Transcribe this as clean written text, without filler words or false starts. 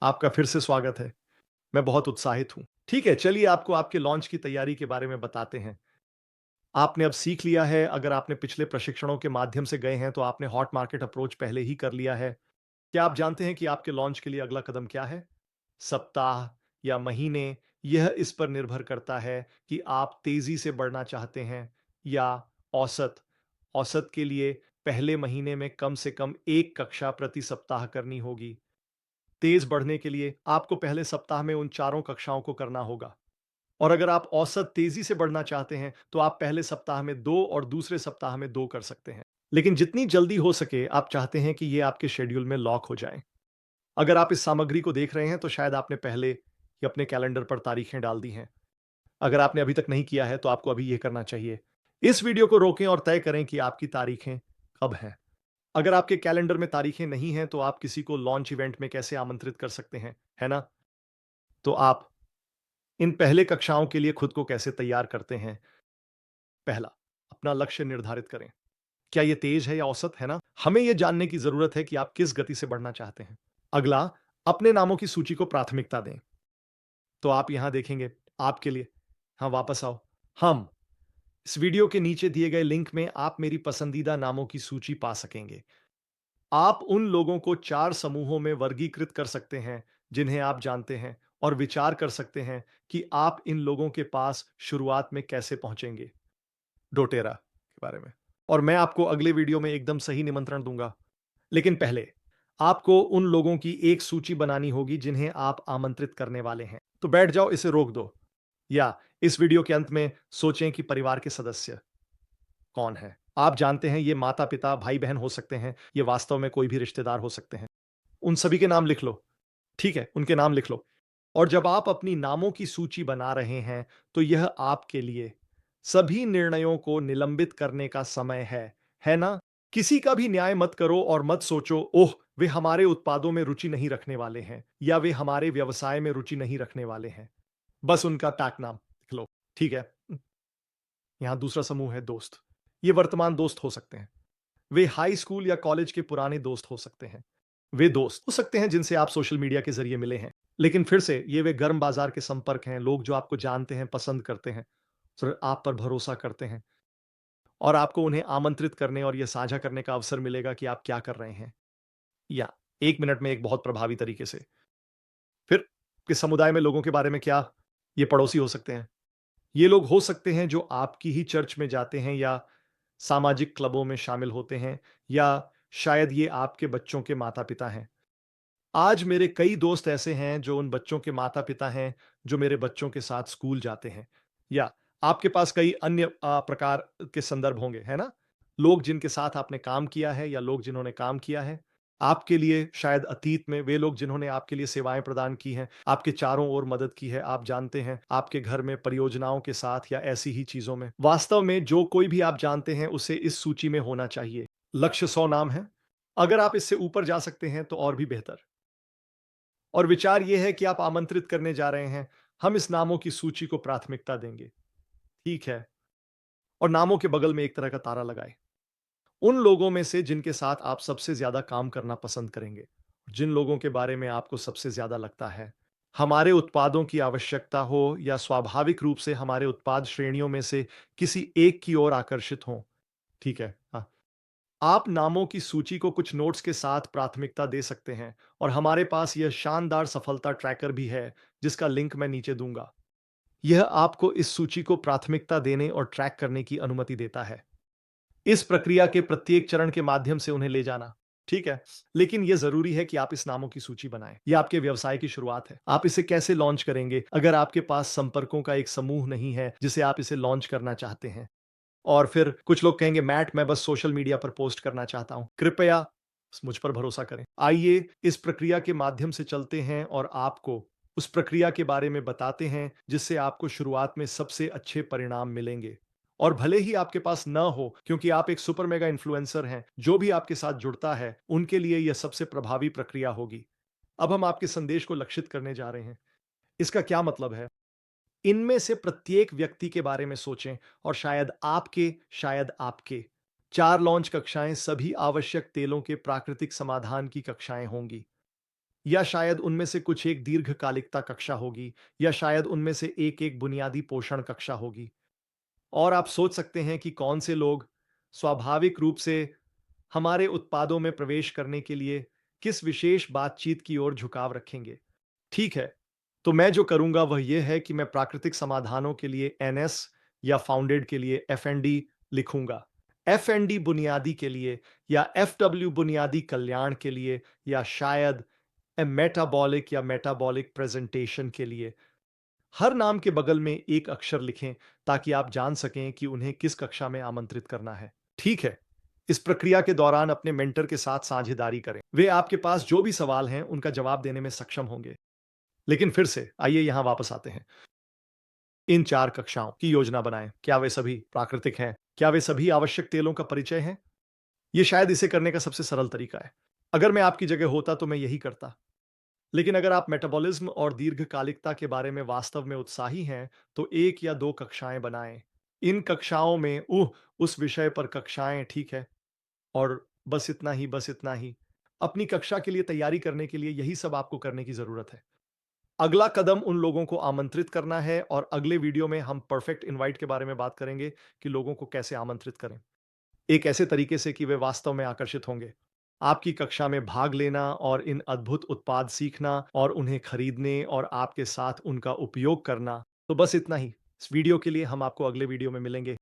आपका फिर से स्वागत है। मैं बहुत उत्साहित हूँ। ठीक है, चलिए आपको आपके लॉन्च की तैयारी के बारे में बताते हैं। आपने अब सीख लिया है, अगर आपने पिछले प्रशिक्षणों के माध्यम से गए हैं, तो आपने हॉट मार्केट अप्रोच पहले ही कर लिया है। क्या आप जानते हैं कि आपके लॉन्च के लिए अगला कदम क्या है? सप्ताह या महीने, यह इस पर निर्भर करता है कि आप तेज़ी से बढ़ना चाहते हैं या औसत। औसत के लिए पहले महीने में कम से कम 1 कक्षा प्रति सप्ताह करनी होगी। तेज बढ़ने के लिए आपको पहले सप्ताह में उन चारों कक्षाओं को करना होगा। और अगर आप औसत तेजी से बढ़ना चाहते हैं, तो आप पहले सप्ताह में 2 और दूसरे सप्ताह में 2 कर सकते हैं। लेकिन जितनी जल्दी हो सके, आप चाहते हैं कि ये आपके शेड्यूल में लॉक हो जाए। अगर आप इस सामग्री को देख रहे हैं, तो शायद आपने पहले ही अपने कैलेंडर पर तारीखें डाल दी हैं। अगर आपने अभी तक नहीं किया है, तो आपको अभी ये करना चाहिए। इस वीडियो को रोकें और तय करें कि आपकी तारीखें कब हैं। अगर आपके कैलेंडर में तारीखें नहीं हैं, तो आप किसी को लॉन्च इवेंट में कैसे आमंत्रित कर सकते हैं, है ना? तो आप इन पहले कक्षाओं के लिए खुद को कैसे तैयार करते हैं? पहला, अपना लक्ष्य निर्धारित करें। क्या ये तेज है या औसत, है ना? हमें यह जानने की जरूरत है कि आप किस गति से बढ़ना चाहते हैं। अगला, अपने नामों की सूची को प्राथमिकता दें। तो आप यहां देखेंगे आपके लिए, हाँ, वापस आओ। हम इस वीडियो के नीचे दिए गए लिंक में आप मेरी पसंदीदा नामों की सूची पा सकेंगे। आप उन लोगों को 4 समूहों में वर्गीकृत कर सकते हैं जिन्हें आप जानते हैं, और विचार कर सकते हैं कि आप इन लोगों के पास शुरुआत में कैसे पहुंचेंगे। डोटेरा के बारे में, और मैं आपको अगले वीडियो में एकदम सही निमंत्रण दूंगा। लेकिन पहले आपको उन लोगों की एक सूची बनानी होगी जिन्हें आप आमंत्रित करने वाले हैं। तो बैठ जाओ, इसे रोक दो, या इस वीडियो के अंत में सोचें कि परिवार के सदस्य कौन है। आप जानते हैं, ये माता पिता, भाई बहन हो सकते हैं, ये वास्तव में कोई भी रिश्तेदार हो सकते हैं। उन सभी के नाम लिख लो। ठीक है, उनके नाम लिख लो। और जब आप अपनी नामों की सूची बना रहे हैं, तो यह आपके लिए सभी निर्णयों को निलंबित करने का समय है ना? किसी का भी न्याय मत करो और मत सोचो, ओह, वे हमारे उत्पादों में रुचि नहीं रखने वाले हैं, या वे हमारे व्यवसाय में रुचि नहीं रखने वाले हैं। बस उनका टैग नाम लिख लो। ठीक है। यहां दूसरा समूह है दोस्त। ये वर्तमान दोस्त हो सकते हैं। वे हाई स्कूल या कॉलेज के पुराने दोस्त हो सकते हैं। वे दोस्त हो सकते हैं जिनसे आप सोशल मीडिया के जरिए मिले हैं। लेकिन फिर से, ये वे गर्म बाजार के संपर्क हैं, लोग जो आपको जानते हैं, पसंद करते हैं, फिर आप पर भरोसा करते हैं, और आपको उन्हें आमंत्रित करने और यह साझा करने का अवसर मिलेगा कि आप क्या कर रहे हैं, या 1 मिनट में एक बहुत प्रभावी तरीके से। फिर किस समुदाय में लोगों के बारे में क्या? ये पड़ोसी हो सकते हैं। ये लोग हो सकते हैं जो आपकी ही चर्च में जाते हैं, या सामाजिक क्लबों में शामिल होते हैं, या शायद ये आपके बच्चों के माता-पिता हैं। आज मेरे कई दोस्त ऐसे हैं जो उन बच्चों के माता-पिता हैं, जो मेरे बच्चों के साथ स्कूल जाते हैं। या आपके पास कई अन्य प्रकार के संदर्भ होंगे, है ना? लोग जिनके साथ आपने काम किया है, या लोग जिन्होंने काम किया है आपके लिए, शायद अतीत में वे लोग जिन्होंने आपके लिए सेवाएं प्रदान की हैं, आपके चारों ओर मदद की है, आप जानते हैं, आपके घर में परियोजनाओं के साथ या ऐसी ही चीजों में। वास्तव में जो कोई भी आप जानते हैं, उसे इस सूची में होना चाहिए। लक्ष्य 100 नाम है। अगर आप इससे ऊपर जा सकते हैं, तो और भी बेहतर। और विचार यह है कि आप आमंत्रित करने जा रहे हैं, हम इस नामों की सूची को प्राथमिकता देंगे। ठीक है। और नामों के बगल में एक तरह का तारा लगाएं। उन लोगों में से जिनके साथ आप सबसे ज्यादा काम करना पसंद करेंगे, जिन लोगों के बारे में आपको सबसे ज्यादा लगता है हमारे उत्पादों की आवश्यकता हो, या स्वाभाविक रूप से हमारे उत्पाद श्रेणियों में से किसी एक की ओर आकर्षित हो। ठीक है, हाँ। आप नामों की सूची को कुछ नोट्स के साथ प्राथमिकता दे सकते हैं, और हमारे पास यह शानदार सफलता ट्रैकर भी है, जिसका लिंक मैं नीचे दूंगा। यह आपको इस सूची को प्राथमिकता देने और ट्रैक करने की अनुमति देता है, इस प्रक्रिया के प्रत्येक चरण के माध्यम से उन्हें ले जाना। ठीक है, लेकिन यह जरूरी है कि आप इस नामों की सूची बनाएं। यह आपके व्यवसाय की शुरुआत है। आप इसे कैसे लॉन्च करेंगे अगर आपके पास संपर्कों का एक समूह नहीं है जिसे आप इसे लॉन्च करना चाहते हैं? और फिर कुछ लोग कहेंगे, मैट, मैं बस सोशल मीडिया पर पोस्ट करना चाहता हूं। कृपया मुझ पर भरोसा करें। आइए इस प्रक्रिया के माध्यम से चलते हैं और आपको उस प्रक्रिया के बारे में बताते हैं जिससे आपको शुरुआत में सबसे अच्छे परिणाम मिलेंगे। और भले ही आपके पास ना हो, क्योंकि आप एक सुपर मेगा इन्फ्लुएंसर हैं, जो भी आपके साथ जुड़ता है उनके लिए यह सबसे प्रभावी प्रक्रिया होगी। अब हम आपके संदेश को लक्षित करने जा रहे हैं। इसका क्या मतलब है? इनमें से प्रत्येक व्यक्ति के बारे में सोचें, और शायद आपके 4 लॉन्च कक्षाएं सभी आवश्यक तेलों के प्राकृतिक समाधान की कक्षाएं होंगी। या शायद उनमें से कुछ एक दीर्घकालिकता कक्षा होगी, या शायद उनमें से एक-एक बुनियादी पोषण कक्षा होगी। और आप सोच सकते हैं कि कौन से लोग स्वाभाविक रूप से हमारे उत्पादों में प्रवेश करने के लिए किस विशेष बातचीत की ओर झुकाव रखेंगे। ठीक है, तो मैं जो करूंगा वह यह है कि मैं प्राकृतिक समाधानों के लिए एनएस या फाउंडेड के लिए एफएनडी लिखूंगा। एफएनडी बुनियादी के लिए, या एफडब्ल्यू बुनियादी कल्याण के लिए, या शायद मेटाबॉलिक या मेटाबॉलिक प्रेजेंटेशन के लिए। हर नाम के बगल में एक अक्षर लिखें ताकि आप जान सकें कि उन्हें किस कक्षा में आमंत्रित करना है। ठीक है, इस प्रक्रिया के दौरान अपने मेंटर के साथ साझेदारी करें। वे आपके पास जो भी सवाल हैं उनका जवाब देने में सक्षम होंगे। लेकिन फिर से आइए यहां वापस आते हैं। इन 4 कक्षाओं की योजना बनाएं। क्या वे सभी प्राकृतिक हैं? क्या वे सभी आवश्यक तेलों का परिचय हैं? ये शायद इसे करने का सबसे सरल तरीका है। अगर मैं आपकी जगह होता तो मैं यही करता। लेकिन अगर आप मेटाबॉलिज्म और दीर्घकालिकता के बारे में वास्तव में उत्साही हैं, तो 1 या 2 कक्षाएं बनाएं। इन कक्षाओं में उस विषय पर कक्षाएं, ठीक है? और बस इतना ही, बस इतना ही। अपनी कक्षा के लिए तैयारी करने के लिए यही सब आपको करने की ज़रूरत है। अगला कदम उन लोगों को आमंत्रित करना है, और अगले वीडियो में हम परफेक्ट इनवाइट के बारे में बात करेंगे कि लोगों को कैसे आमंत्रित करें। एक ऐसे तरीके से कि वे वास्तव में आकर्षित होंगे। आपकी कक्षा में भाग लेना और इन अद्भुत उत्पाद सीखना और उन्हें खरीदने और आपके साथ उनका उपयोग करना। तो बस इतना ही। इस वीडियो के लिए हम आपको अगले वीडियो में मिलेंगे।